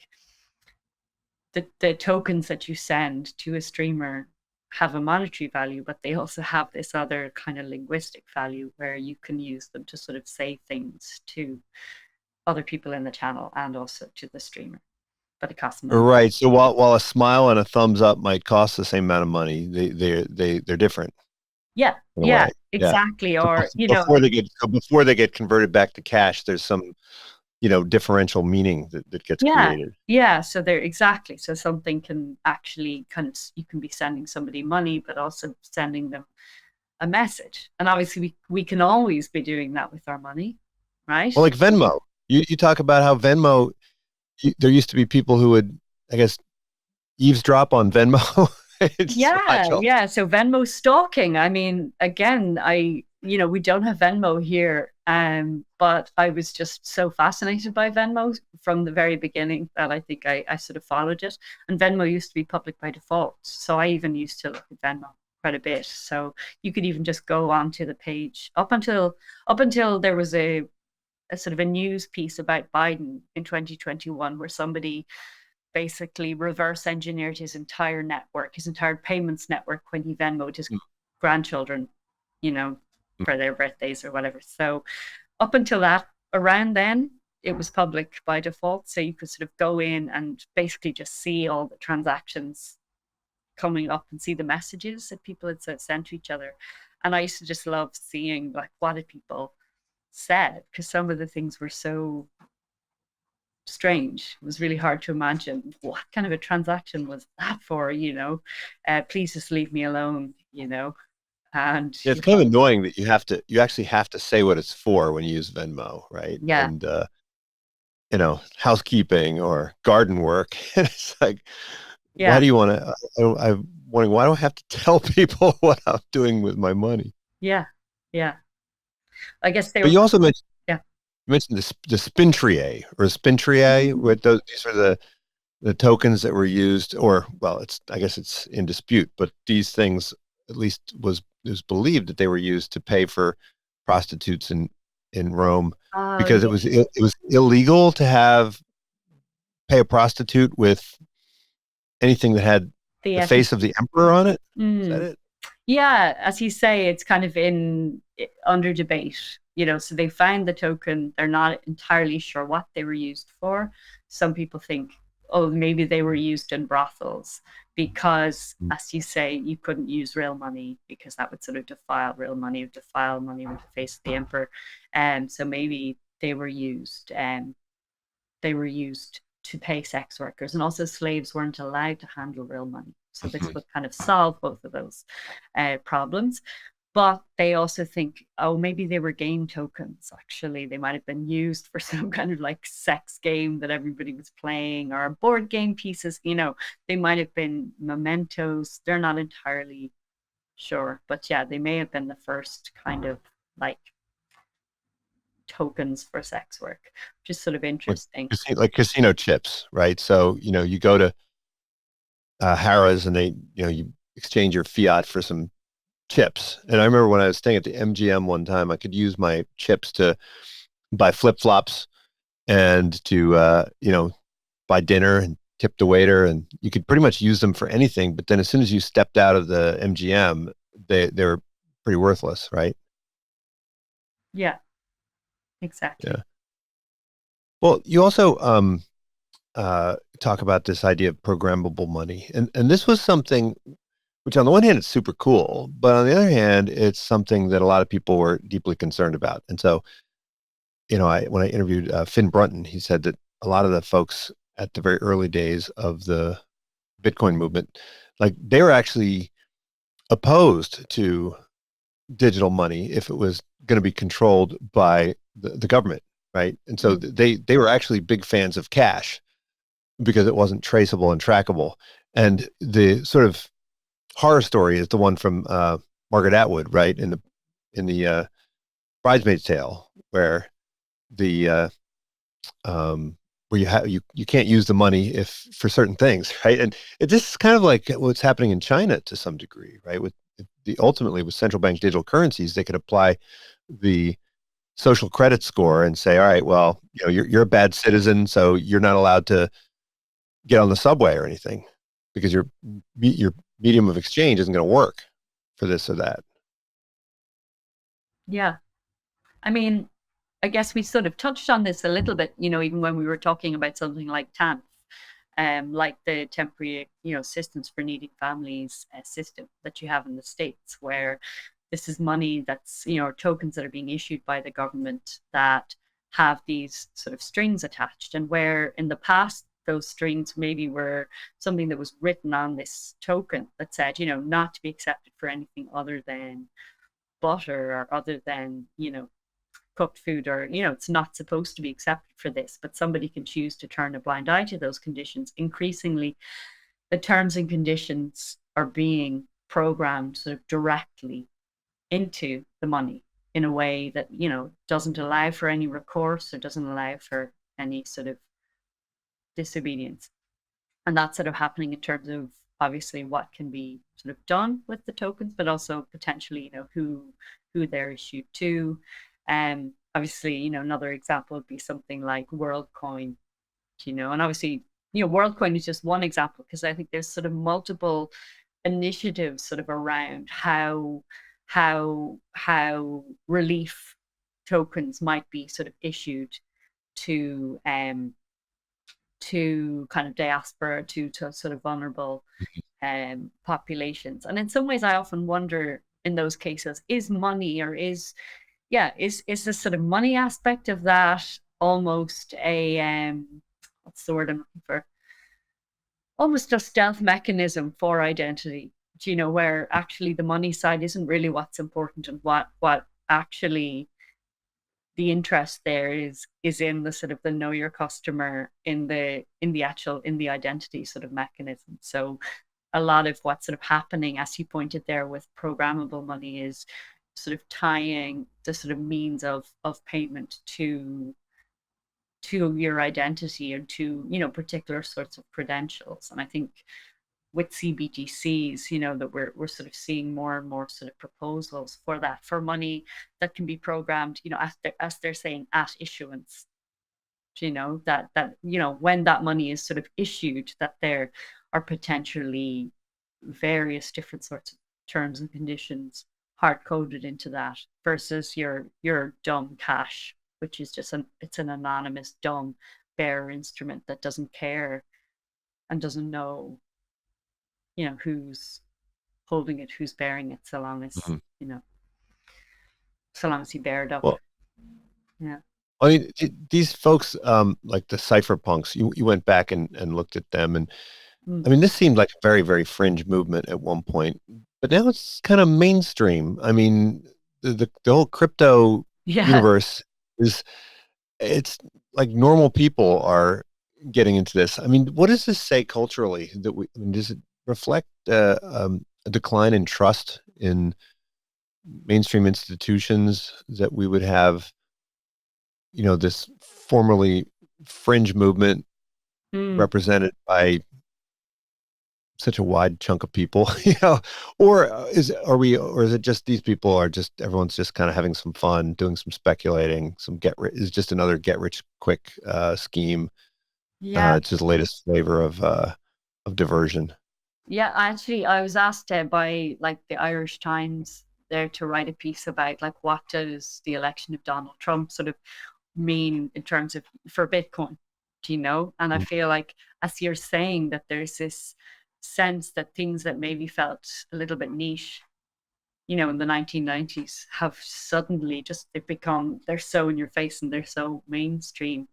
the tokens that you send to a streamer have a monetary value, but they also have this other kind of linguistic value where you can use them to sort of say things to other people in the channel and also to the streamer, but it costs money. Right. So while a smile and a thumbs up might cost the same amount of money, they're different Yeah, in a yeah, way. Yeah. exactly. So Or, before they get converted back to cash, there's some, differential meaning that gets Yeah. created. Yeah. So there, exactly. So something can actually you can be sending somebody money, but also sending them a message. And obviously we can always be doing that with our money, right? Well, like Venmo, you talk about how Venmo, there used to be people who would, I guess, eavesdrop on Venmo. Just watch Yeah, all. yeah. So Venmo stalking. I mean, again, we don't have Venmo here, but I was just so fascinated by Venmo from the very beginning that I think I sort of followed it. And Venmo used to be public by default, so I even used to look at Venmo quite a bit. So you could even just go onto the page up until there was a sort of a news piece about Biden in 2021 where somebody basically reverse engineered his entire network, his entire payments network when he Venmoed his grandchildren, you know, for their birthdays or whatever. So up until that, around then, it was public by default. So you could sort of go in and basically just see all the transactions coming up and see the messages that people had sent to each other. And I used to just love seeing like what did people said, because some of the things were so strange. It was really hard to imagine what kind of a transaction was that for, please just leave me alone, and Yeah, it's kind of annoying that you actually have to say what it's for when you use Venmo, right? yeah, And housekeeping or garden work. And it's like, why yeah, do you want to? I'm wondering, why do I have to tell people what I'm doing with my money? yeah, yeah. I guess they But were, you also mentioned yeah. you mentioned the spintriae or spintriae. Mhm. With these are the tokens that were used, or well, I guess it's in dispute, but these things at least was believed that they were used to pay for prostitutes in Rome Oh, because yeah, it was illegal to pay a prostitute with anything that had the the face of the emperor on it. Is that mm. it? Yeah, as you say, it's kind of under debate, so they found the token. They're not entirely sure what they were used for. Some people think, oh, maybe they were used in brothels because, as you say, you couldn't use real money because that would sort of defile real money, defile money with the face of the emperor. And so maybe they were used to pay sex workers, and also slaves weren't allowed to handle real money. So this Mhm. would kind of solve both of those problems. But they also think, oh, maybe they were game tokens. Actually, they might have been used for some kind of like sex game that everybody was playing, or board game pieces. They might have been mementos. They're not entirely sure, but yeah, they may have been the first kind of like tokens for sex work, which is sort of Like, interesting. like casino chips, right? So you go to Harrah's and you exchange your fiat for some chips. And I remember when I was staying at the MGM one time, I could use my chips to buy flip flops and to buy dinner and tip the waiter, and you could pretty much use them for anything. But then as soon as you stepped out of the MGM, they were pretty worthless, right? Yeah, exactly. Yeah. Well, you also talk about this idea of programmable money, and this was something which, on the one hand, it's super cool, but on the other hand, it's something that a lot of people were deeply concerned about. And so, when I interviewed Finn Brunton, he said that a lot of the folks at the very early days of the Bitcoin movement, like they were actually opposed to digital money if it was going to be controlled by the government, right? And so Mm. they were actually big fans of cash because it wasn't traceable and trackable. And the sort of horror story is the one from Margaret Atwood, right? In the Bridesmaid's Tale, where the where you can't use the money if for certain things, right? And this is kind of like what's happening in China to some degree, right? With the ultimately with central bank digital currencies, they could apply the social credit score and say, all right, well, you're a bad citizen, so you're not allowed to get on the subway or anything because your medium of exchange isn't going to work for this or that. Yeah. I mean, I guess we sort of touched on this a little bit, even when we were talking about something like TANF, like the temporary, assistance for needy families system that you have in the States, where this is money that's, tokens that are being issued by the government that have these sort of strings attached, and where in the past those strings maybe were something that was written on this token that said, not to be accepted for anything other than butter or other than, cooked food, or, it's not supposed to be accepted for this, but somebody can choose to turn a blind eye to those conditions. Increasingly, the terms and conditions are being programmed sort of directly into the money in a way that, doesn't allow for any recourse or doesn't allow for any sort of disobedience. And that's sort of happening in terms of obviously what can be sort of done with the tokens, but also potentially, who they're issued to. Obviously, another example would be something like WorldCoin, and obviously, WorldCoin is just one example, because I think there's sort of multiple initiatives sort of around how relief tokens might be sort of issued to kind of diaspora, to sort of vulnerable populations. And in some ways, I often wonder in those cases, is money, or is this sort of money aspect of that almost a what's the word I'm looking for? Almost a stealth mechanism for identity, where actually the money side isn't really what's important, and what actually the interest there is in the sort of the know your customer, in the identity sort of mechanism. So a lot of what's sort of happening, as you pointed there, with programmable money is sort of tying the sort of means of payment to your identity, and to particular sorts of credentials. And I think with CBDCs, that we're sort of seeing more and more sort of proposals for that, for money that can be programmed, as they're saying, at issuance. That when that money is sort of issued, that there are potentially various different sorts of terms and conditions hard coded into that, versus your dumb cash, which is just it's an anonymous dumb bearer instrument that doesn't care and doesn't know who's holding it, who's bearing it, so long as so long as you bear it up. Well, yeah. I mean, these folks, like the cypherpunks, you went back and looked at them, and I mean, this seemed like a very, very fringe movement at one point, but now it's kind of mainstream. I mean, the whole crypto universe it's like normal people are getting into this. I mean, what does this say culturally? Does it reflect a decline in trust in mainstream institutions, that we would have, this formerly fringe movement represented by such a wide chunk of people, or is it just these people are just, everyone's just kind of having some fun, doing some speculating, is just another get rich quick scheme. It's just the latest flavor of diversion. Yeah, actually, I was asked by like the Irish Times there to write a piece about like what does the election of Donald Trump sort of mean in terms of for Bitcoin, and I feel like, as you're saying, that there's this sense that things that maybe felt a little bit niche, in the 1990s, have suddenly they're so in your face, and they're so mainstream,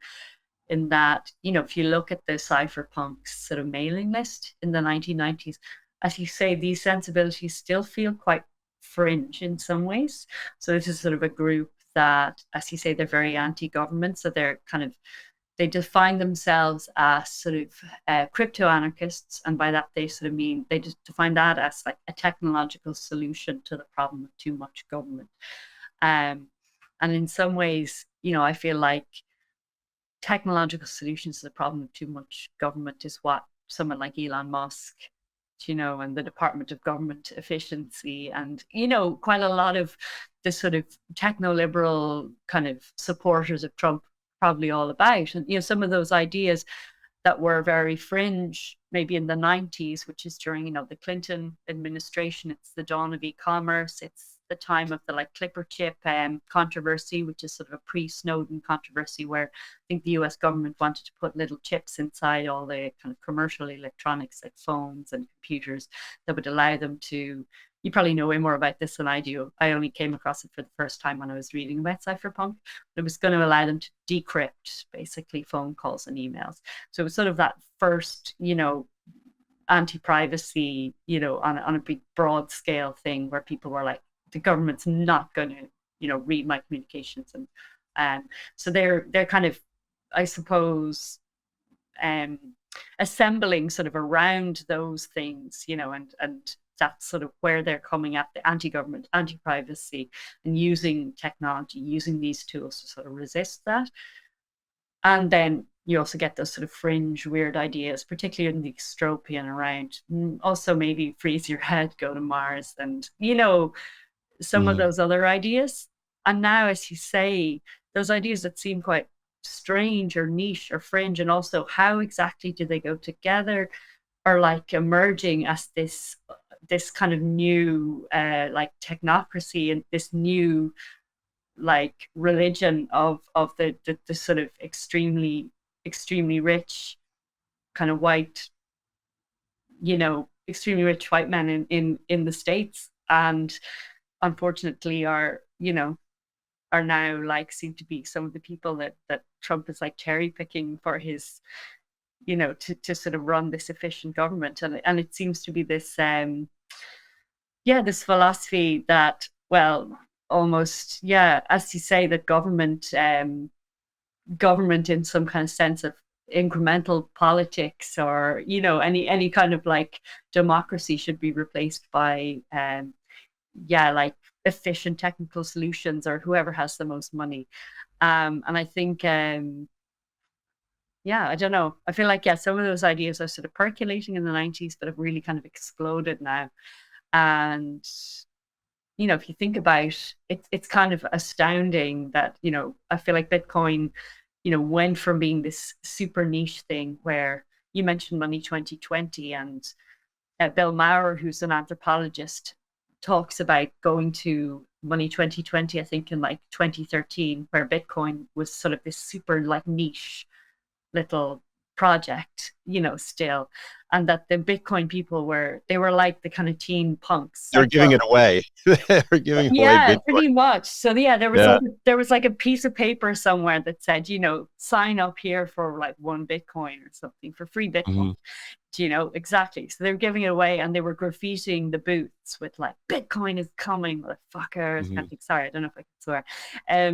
in that, if you look at the cypherpunks sort of mailing list in the 1990s, as you say, these sensibilities still feel quite fringe in some ways. So this is sort of a group that, as you say, they're very anti-government. So they define themselves as sort of crypto anarchists, and by that they sort of mean, they just define that as like a technological solution to the problem of too much government. And in some ways, I feel like technological solutions to the problem of too much government is what someone like Elon Musk, and the Department of Government Efficiency, and, quite a lot of the sort of techno-liberal kind of supporters of Trump probably all about. And, some of those ideas that were very fringe, maybe in the 90s, which is during, the Clinton administration, it's the dawn of e-commerce, it's the time of the like Clipper chip controversy, which is sort of a pre-Snowden controversy where I think the US government wanted to put little chips inside all the kind of commercial electronics like phones and computers that would allow them to, you probably know way more about this than I do. I only came across it for the first time when I was reading about cypherpunk. It was going to allow them to decrypt basically phone calls and emails. So it was sort of that first, anti-privacy, on a big broad scale thing where people were like, the government's not going to, read my communications. And so they're kind of, I suppose, assembling sort of around those things, and that's sort of where they're coming at the anti-government, anti-privacy, and using technology, using these tools to sort of resist that. And then you also get those sort of fringe weird ideas, particularly in the dystopian around also maybe freeze your head, go to Mars, and some of those other ideas. And now, as you say, those ideas that seem quite strange or niche or fringe, and also how exactly do they go together, are like emerging as this kind of new like technocracy and this new like religion of the sort of extremely rich kind of white, extremely rich white men in the States, and unfortunately are now like seem to be some of the people that Trump is like cherry picking for his to sort of run this efficient government. And it seems to be this this philosophy that, well, almost, as you say, that government in some kind of sense of incremental politics, or any kind of like democracy should be replaced by like efficient technical solutions, or whoever has the most money. And I think I don't know, I feel like some of those ideas are sort of percolating in the 90s but have really kind of exploded now. And if you think about it, it's kind of astounding that, I feel like Bitcoin, went from being this super niche thing where you mentioned Money 2020, and Bill Maher, who's an anthropologist, talks about going to Money 2020, I think in like 2013, where Bitcoin was sort of this super like niche little project, still, and that the Bitcoin people were like the kind of teen punks. They're giving it away. They're giving away Bitcoin. Pretty much. So there was like a piece of paper somewhere that said, sign up here for like 1 Bitcoin or something for free Bitcoin. Exactly. So they were giving it away, and they were graffitiing the booths with like, Bitcoin is coming, motherfuckers. Sorry, I don't know if I can swear.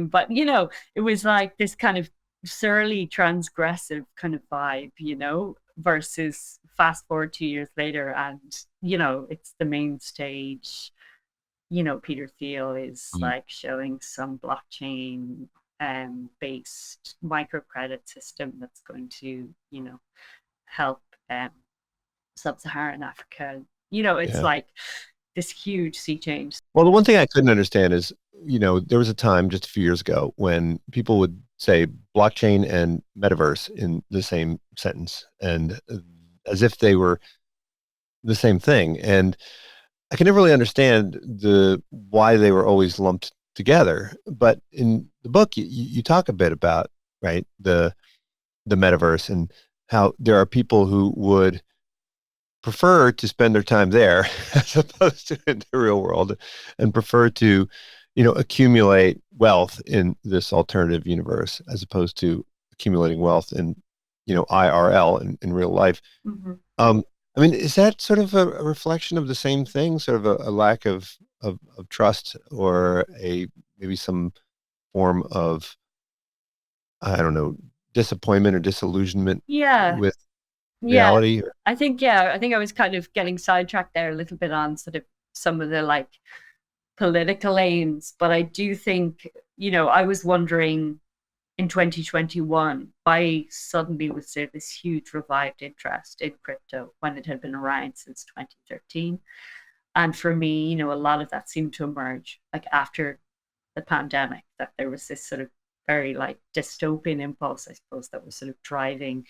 But it was like this kind of surly transgressive kind of vibe, versus fast forward 2 years later, and it's the main stage. Peter Thiel is like showing some blockchain based microcredit system that's going to help sub-Saharan Africa. It's like this huge sea change. Well, the one thing I couldn't understand is, there was a time just a few years ago when people would say blockchain and metaverse in the same sentence, and as if they were the same thing. And I can never really understand why they were always lumped together. But in the book, you talk a bit about, right, the metaverse, and how there are people who would prefer to spend their time there as opposed to in the real world, and prefer to accumulate wealth in this alternative universe as opposed to accumulating wealth in IRL in real life. I mean, is that sort of a reflection of the same thing, sort of a lack of trust, or maybe some form of, I don't know, disappointment or disillusionment with reality? I think I was kind of getting sidetracked there a little bit on sort of some of the like political aims, but I do think, I was wondering in 2021 why suddenly was there this huge revived interest in crypto when it had been around since 2013. And for me, a lot of that seemed to emerge like after the pandemic, that there was this sort of very like dystopian impulse, I suppose, that was sort of driving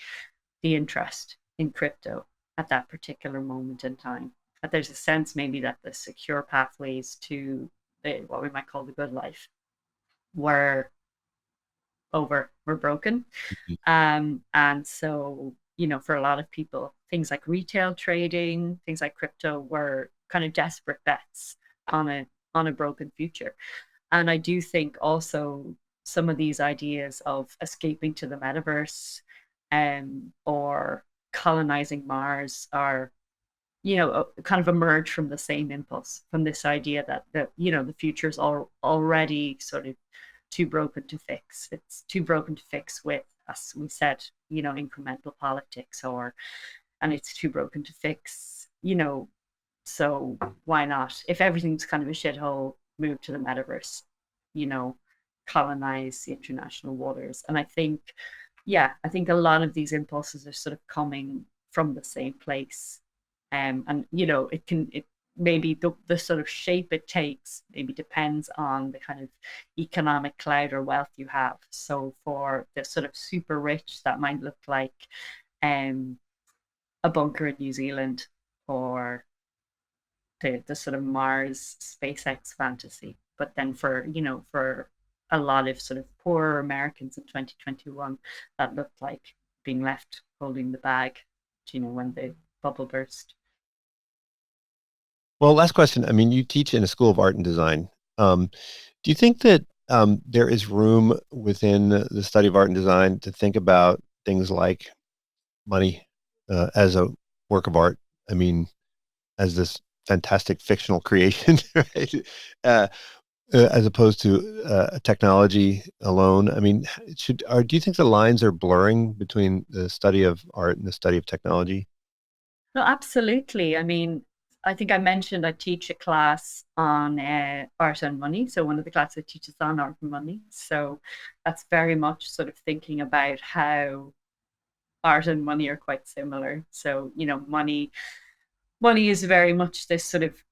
the interest in crypto at that particular moment in time. That there's a sense maybe that the secure pathways to what we might call the good life, were over, were broken. And so, for a lot of people, things like retail trading, things like crypto were kind of desperate bets on a broken future. And I do think also some of these ideas of escaping to the metaverse, or colonizing Mars are, kind of emerge from the same impulse, from this idea that the future is already sort of too broken to fix. It's too broken to fix with, as we said, incremental politics, and it's too broken to fix, so why not? If everything's kind of a shithole, move to the metaverse, colonize the international waters. And I think a lot of these impulses are sort of coming from the same place. And it maybe the sort of shape it takes maybe depends on the kind of economic clout or wealth you have. So for the sort of super rich, that might look like a bunker in New Zealand, or the sort of Mars SpaceX fantasy. But then for a lot of sort of poorer Americans in 2021, that looked like being left holding the bag, when the bubble burst. Well, last question. I mean, you teach in a school of art and design. Do you think that there is room within the study of art and design to think about things like money as a work of art? I mean, as this fantastic fictional creation, right? As opposed to technology alone. I mean, do you think the lines are blurring between the study of art and the study of technology? No, absolutely. I mean, I think I mentioned I teach a class on art and money. So one of the classes I teach is on art and money. So that's very much sort of thinking about how art and money are quite similar. So, money is very much this sort of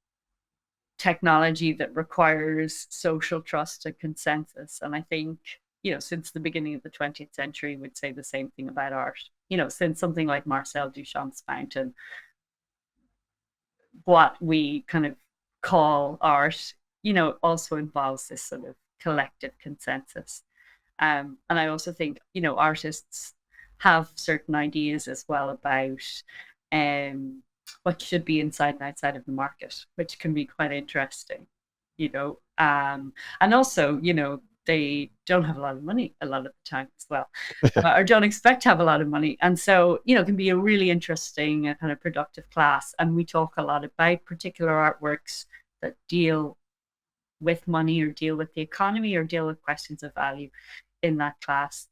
technology that requires social trust and consensus. And I think, since the beginning of the 20th century, we'd say the same thing about art. Since something like Marcel Duchamp's fountain, what we kind of call art, also involves this sort of collective consensus. And I also think, artists have certain ideas as well about what should be inside and outside of the market, which can be quite interesting, and also, they don't have a lot of money a lot of the time as well, or don't expect to have a lot of money. And so, it can be a really interesting kind of productive class. And we talk a lot about particular artworks that deal with money, or deal with the economy, or deal with questions of value in that class.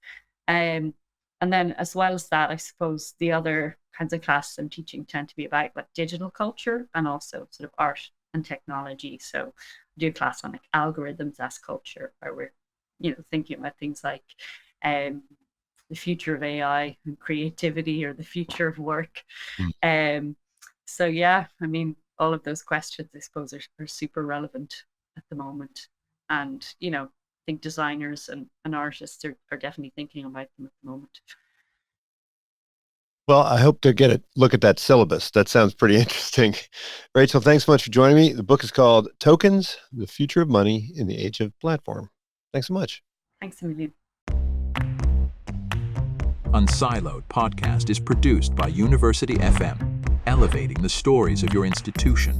And then, as well as that, I suppose the other kinds of classes I'm teaching tend to be about like digital culture, and also sort of art and technology. So I do a class on like algorithms as culture, where we're thinking about things like the future of AI and creativity, or the future of work. So yeah, I mean, all of those questions, I suppose, are super relevant at the moment. And I think designers and artists are definitely thinking about them at the moment. Well, I hope to get a look at that syllabus. That sounds pretty interesting. Rachel, thanks so much for joining me. The book is called Tokens, The Future of Money in the Age of Platform. Thanks so much. Thanks a million. unSILOed podcast is produced by University FM, elevating the stories of your institution.